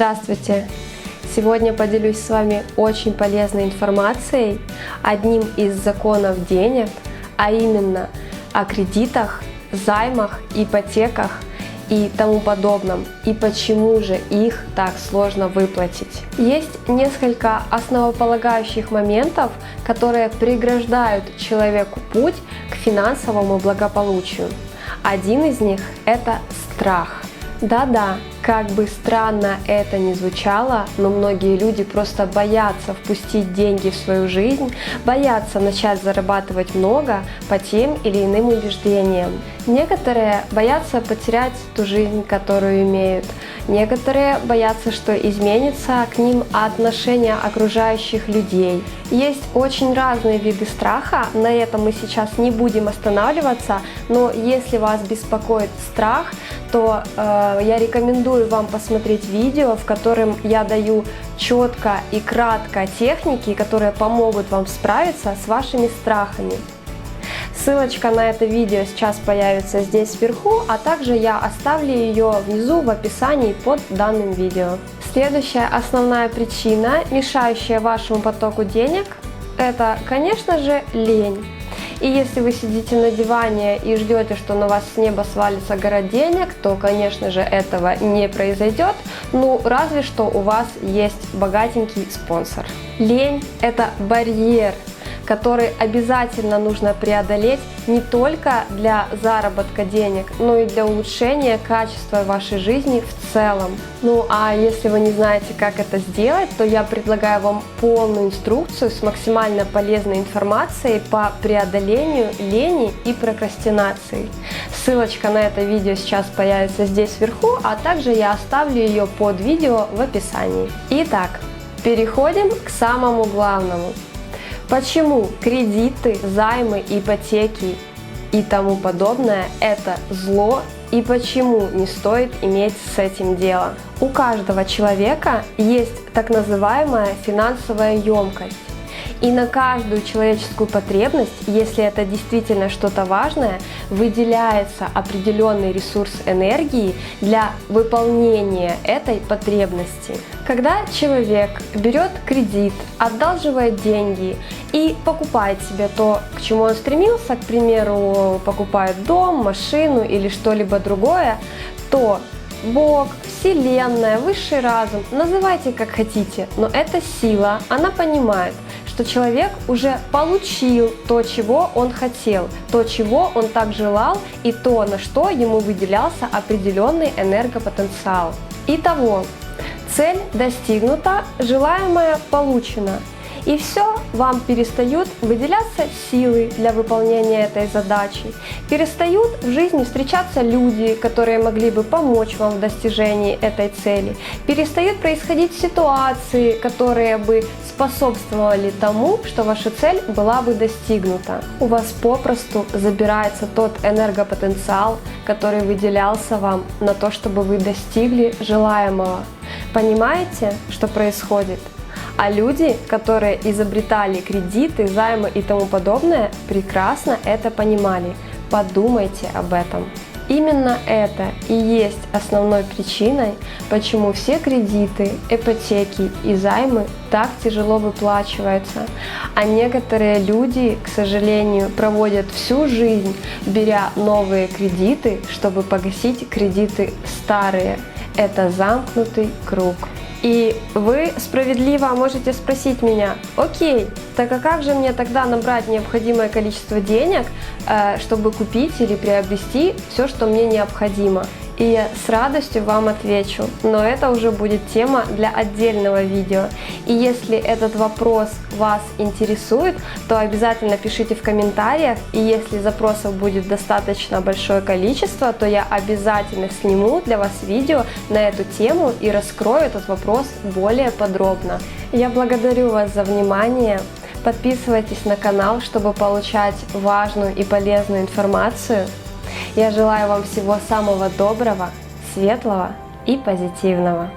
Здравствуйте! Сегодня поделюсь с вами очень полезной информацией, одним из законов денег, а именно о кредитах, займах, ипотеках и тому подобном, и почему же их так сложно выплатить. Есть несколько основополагающих моментов, которые преграждают человеку путь к финансовому благополучию. Один из них – это страх. Да-да, как бы странно это ни звучало, но многие люди просто боятся впустить деньги в свою жизнь, боятся начать зарабатывать много по тем или иным убеждениям. Некоторые боятся потерять ту жизнь, которую имеют. Некоторые боятся, что изменится к ним отношение окружающих людей. Есть очень разные виды страха, на этом мы сейчас не будем останавливаться, но если вас беспокоит страх, то я рекомендую вам посмотреть видео, в котором я даю четко и кратко техники, которые помогут вам справиться с вашими страхами. Ссылочка на это видео сейчас появится здесь вверху, а также я оставлю ее внизу в описании под данным видео. Следующая основная причина, мешающая вашему потоку денег, это, конечно же, лень. И если вы сидите на диване и ждете, что на вас с неба свалится гора денег, то, конечно же, этого не произойдет, ну, разве что у вас есть богатенький спонсор. Лень – это барьер, который обязательно нужно преодолеть не только для заработка денег, но и для улучшения качества вашей жизни в целом. Ну а если вы не знаете, как это сделать, то я предлагаю вам полную инструкцию с максимально полезной информацией по преодолению лени и прокрастинации. Ссылочка на это видео сейчас появится здесь вверху, а также я оставлю ее под видео в описании. Итак, переходим к самому главному. Почему кредиты, займы, ипотеки и тому подобное – это зло и почему не стоит иметь с этим дело? У каждого человека есть так называемая финансовая емкость. И на каждую человеческую потребность, если это действительно что-то важное, выделяется определенный ресурс энергии для выполнения этой потребности. Когда человек берет кредит, одалживает деньги и покупает себе то, к чему он стремился, к примеру, покупает дом, машину или что-либо другое, то Бог, Вселенная, Высший разум, называйте как хотите, но эта сила, она понимает, что человек уже получил то, чего он хотел, то, чего он так желал, и то, на что ему выделялся определенный энергопотенциал. Итого, цель достигнута, желаемое получено. И все, вам перестают выделяться силы для выполнения этой задачи, перестают в жизни встречаться люди, которые могли бы помочь вам в достижении этой цели, перестают происходить ситуации, которые бы способствовали тому, что ваша цель была бы достигнута. У вас попросту забирается тот энергопотенциал, который выделялся вам на то, чтобы вы достигли желаемого. Понимаете, что происходит? А люди, которые изобретали кредиты, займы и тому подобное, прекрасно это понимали. Подумайте об этом. Именно это и есть основной причиной, почему все кредиты, ипотеки и займы так тяжело выплачиваются. А некоторые люди, к сожалению, проводят всю жизнь, беря новые кредиты, чтобы погасить кредиты старые. Это замкнутый круг. И вы справедливо можете спросить меня: окей, так а как же мне тогда набрать необходимое количество денег, чтобы купить или приобрести все, что мне необходимо? И я с радостью вам отвечу, но это уже будет тема для отдельного видео. И если этот вопрос вас интересует, то обязательно пишите в комментариях, и если запросов будет достаточно большое количество, то я обязательно сниму для вас видео на эту тему и раскрою этот вопрос более подробно. Я благодарю вас за внимание. Подписывайтесь на канал, чтобы получать важную и полезную информацию. Я желаю вам всего самого доброго, светлого и позитивного.